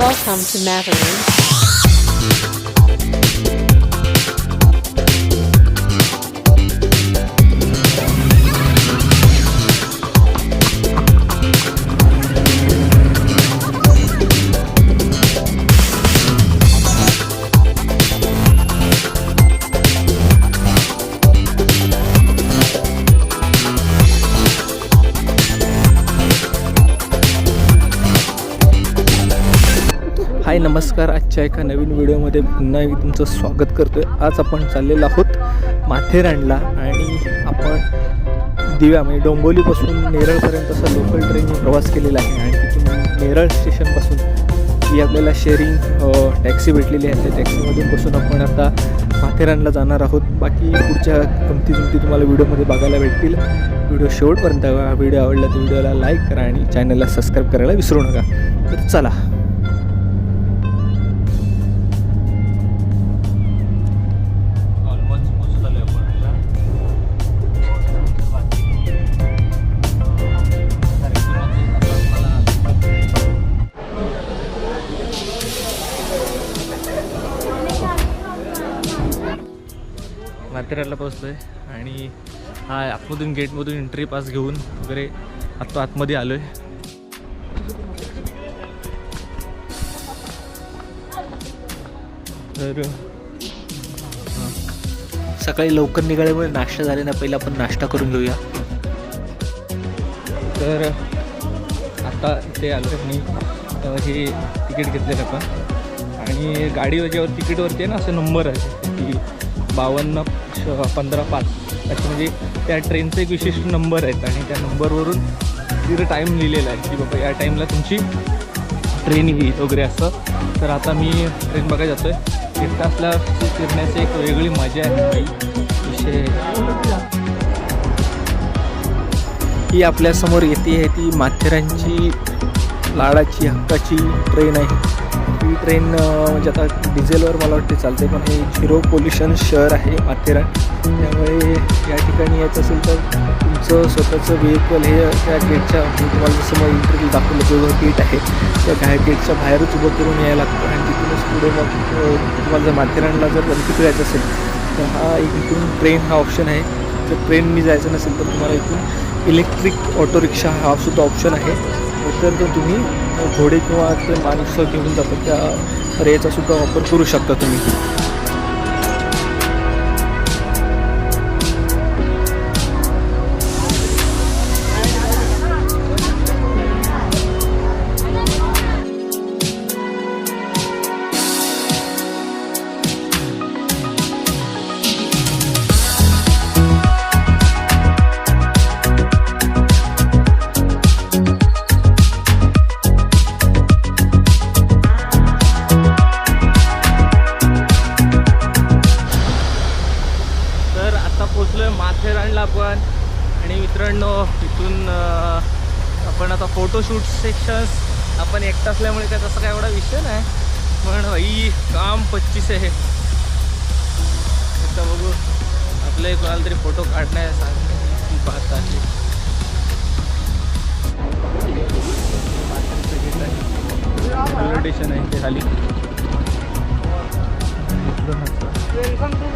Welcome to Matherin. हाय नमस्कार. आजच्या एका नवीन व्हिडिओमध्ये पुन्हा मी तुमचं स्वागत करतो आहे. आज आपण चाललेलो आहोत माथेरानला आणि आपण दिव्या म्हणजे डोंबिवलीपासून नेरळपर्यंत असा लोकल ट्रेनने प्रवास केलेला आहे आणि तिथून नेरळ स्टेशनपासून जी आपल्याला शेअरिंग टॅक्सी भेटलेली आहे त्या टॅक्सीमधून बसून आपण आता माथेरानला जाणार आहोत. बाकी पुढच्या गमती तुम्हाला व्हिडिओमध्ये बघायला भेटतील. व्हिडिओ शेवटपर्यंत बघा. व्हिडिओ आवडला तर व्हिडिओला लाईक करा आणि चॅनलला सबस्क्राईब करायला विसरू नका. तर चला. माथेरानला पोहोचलो आहे आणि हा आतमधून गेटमधून एंट्री पास घेऊन वगैरे आता आतमध्ये आलो आहे. तर सकाळी लवकर निघाल्यामुळे नाश्ता झाले ना. पहिला आपण नाश्ता करून घेऊया. तर आता इथे आलो आणि हे तिकीट घेतलेलं आपण आणि गाडीवर तिकीटवरती आहे ना असं नंबर आहे की 52-15-5 असे म्हणजे त्या ट्रेनचे एक विशिष्ट नंबर आहेत आणि त्या नंबरवरून तिथं टाईम लिहिलेला आहे की बाबा या टाईमला तुमची ट्रेन येईल वगैरे असं. तर आता मी ट्रेन बघायला जातो आहे. एकटा असल्या फिरण्याची एक वेगळी मजा आहे. विषय ही आपल्यासमोर येते आहे ती माथेरानची लाडाची हक्काची ट्रेन आहे. ही ट्रेन म्हणजे आता डिझेलवर मला वाटते चालते पण हे 0 पोल्युशन शहर आहे माथेरान. त्यामुळे या ठिकाणी यायचं असेल तर तुमचं स्वतःचं व्हेकल हे त्या गेटच्या तुम्हाला जसं मग इंटरव्ह्यू दाखवलं जो गेट आहे त्या गेटच्या बाहेरच उभं करून यायला लागतं आणि तिथूनच पुढे मग तुम्हाला जर माथेरानला जर गणपती जायचं असेल तर हा इथून ट्रेन हा ऑप्शन आहे. जर ट्रेननी जायचं नसेल तर तुम्हाला इथून इलेक्ट्रिक ऑटो रिक्षा हा सुद्धा ऑप्शन आहे. तर तुम्ही घोडे किंवा ते माणसं घेऊन जातात त्या याचा सुद्धा वापर करू शकता तुम्ही. माथेरानला आपण आणि मित्रांनो इथून आपण आता फोटोशूट सेक्शन्स आपण एकटा असल्यामुळे काय तसं काय एवढा विषय नाही पण ही काम 25 आहे. आता बघू आपले कोणाला तरी फोटो काढण्यासाठी बात आहे. स्टेशन आहे ते खाली. वेलकम टू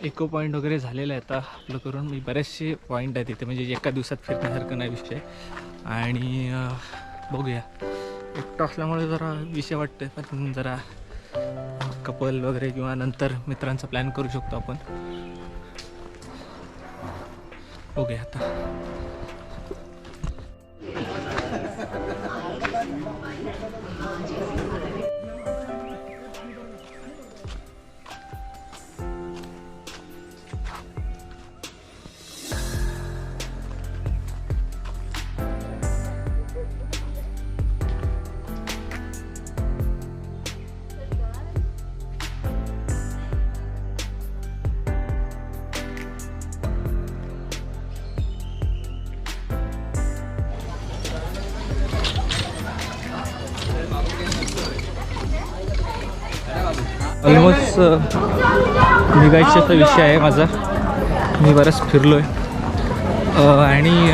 इको पॉईंट वगैरे झालेलं आहे आता आपलं करून. मी बरेचसे पॉईंट आहेत तिथे म्हणजे एका दिवसात फिरण्यासारखं नाही विषय. आणि बघूया एकटं असल्यामुळे जरा विषय वाटतं पण जरा कपल वगैरे किंवा नंतर मित्रांचा प्लॅन करू शकतो आपण. बघूया आता. निघायचा विषय आहे माझा. मी बराच फिरलो आहे आणि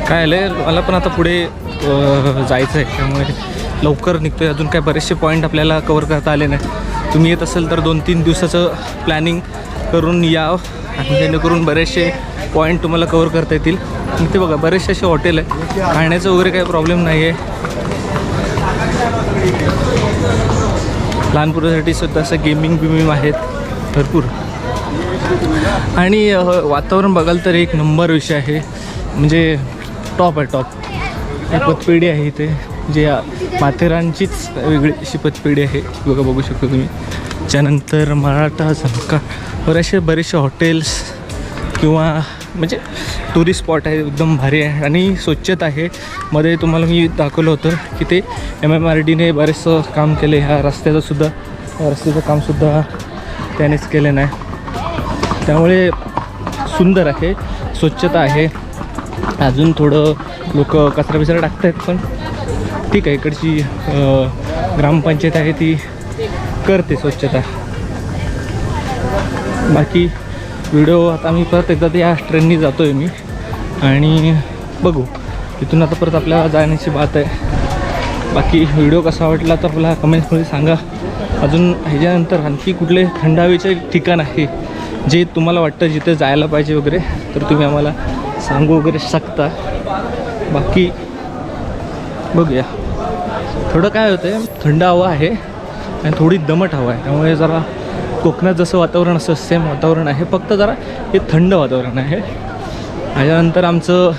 काय आलं आहे मला पण आता पुढे जायचं आहे, त्यामुळे लवकर निघतो आहे. अजून काय बरेचसे पॉईंट आपल्याला कवर करता आले नाही. तुम्ही येत असेल तर 2-3 दिवसाचं प्लॅनिंग करून या आणि जेणेकरून बरेचसे पॉईंट तुम्हाला कवर करता येतील. इथे बघा बरेचसे असे हॉटेल आहे, खाण्याचं वगैरे काही प्रॉब्लेम नाही आहे. लहान मुलांसाठी सुद्धा असं गेमिंग आहेत भरपूर. आणि वातावरण बघाल तर एक नंबर विषय आहे, म्हणजे टॉप आहे टॉप. पतपेढी आहे इथे, जे माथेरानचीच वेगळी अशी पतपेढी आहे बघा, बघू शकता तुम्ही. त्यानंतर मराठा झमका बरेचसे हॉटेल्स किंवा म्हणजे टुरिस्ट स्पॉट आहे, एकदम भारी आहे आणि स्वच्छता आहे. मध्ये तुम्हाला मी दाखवलं होतं की ते MMRDने बरेचसं काम केले. ह्या रस्त्याचं कामसुद्धा त्यानेच केलं नाही, त्यामुळे सुंदर आहे, स्वच्छता आहे. अजून थोडं लोक कचरा बिचरा टाकत आहेत, पण ठीक आहे. इकडची ग्रामपंचायत आहे ती करते स्वच्छता. बाकी व्हिडिओ आता मी परत एकदा या ट्रेननी जातो आहे मी आणि बघू इथून आता परत आपल्याला जाण्याची बात आहे. बाकी व्हिडिओ कसा वाटला तर मला कमेंट्समध्ये सांगा. अजून ह्याच्यानंतर आणखी कुठले थंड हवेचे ठिकाण आहे जे तुम्हाला वाटतं जिथे जायला पाहिजे वगैरे, तर तुम्ही आम्हाला सांगू वगैरे शकता. बाकी बघूया. थोडं काय होतं आहे, थंड हवा आहे आणि थोडी दमट हवा आहे, त्यामुळे जरा कोकणात जसं वातावरण असं सेम वातावरण आहे, फक्त जरा हे थंड वातावरण आहे. ह्याच्यानंतर आमचं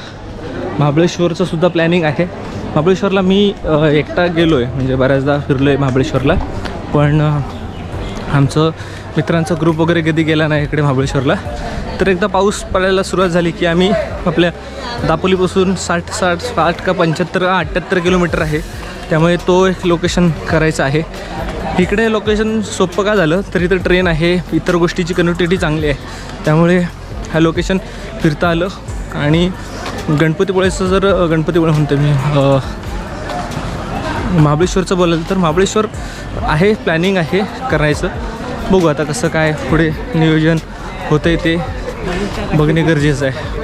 महाबळेश्वरचं सुद्धा प्लॅनिंग आहे. महाबळेश्वरला मी एकटा गेलो आहे, म्हणजे बऱ्याचदा फिरलो आहे महाबळेश्वरला, पण आमचं मित्रांचा ग्रुप वगैरे कधी गेला नाही इकडे महाबळेश्वरला. तर एकदा पाऊस पडायला सुरुवात झाली की आम्ही आपल्या दापोलीपासून 60 का 75-78 किलोमीटर आहे, त्यामुळे तो एक लोकेशन करायचं आहे. इकडे लोकेशन सोपं का झालं तर इथं ट्रेन आहे, इतर गोष्टीची कनेक्टिव्हिटी चांगली आहे, त्यामुळे हा लोकेशन फिरता आलं. आणि गणपतीपुळेचं जर गणपतीपुळे म्हणतो मी महाबळेश्वरचं बोलाल तर महाबळेश्वर आहे, प्लॅनिंग आहे करायचं. बघू आता कसं काय पुढे नियोजन होतं आहे ते बघणे गरजेचं आहे.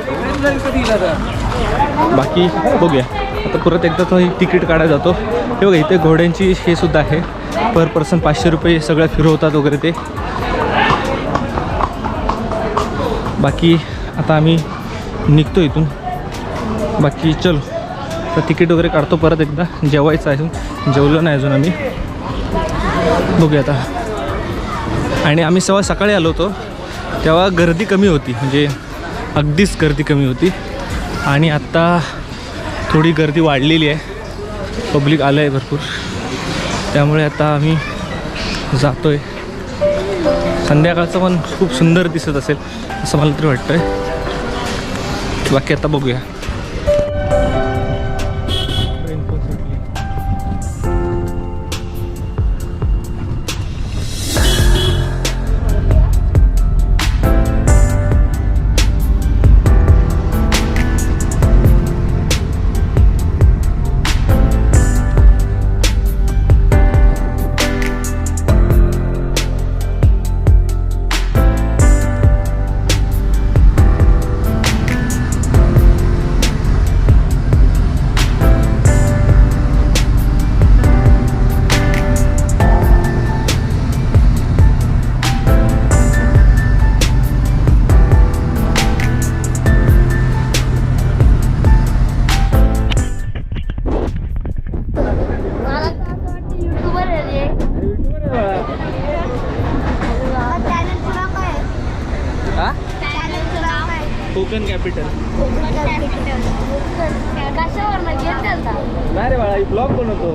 बाकी बघूया आता परत एकदा तो तिकीट काढायला जातो. हे बघा इथे घोड्यांची हे सुद्धा आहे, पर पर्सन 500 रुपये सगळं फिरवतात वगैरे ते. बाकी आता आम्ही निघतो इथून. बाकी चलो तर तिकीट वगैरे काढतो परत एकदा. जेवायचं आहे, जेवलो नाही अजून आम्ही, बघूया आता. आणि आम्ही सकाळी आलो होतो तेव्हा गर्दी कमी होती, म्हणजे अगदीच गर्दी कमी होती. आणि आत्ता थोडी गर्दी वाढलेली आहे, पब्लिक आलं आहे भरपूर, त्यामुळे आता आम्ही जातो आहे. संध्याकाळचं पण खूप सुंदर दिसत असेल असं मला तरी वाटतं आहे. बाकी आता बघूया. कोकण कॅपिटल. कशावर नाही रे बाळा, ब्लॉग बनवतो.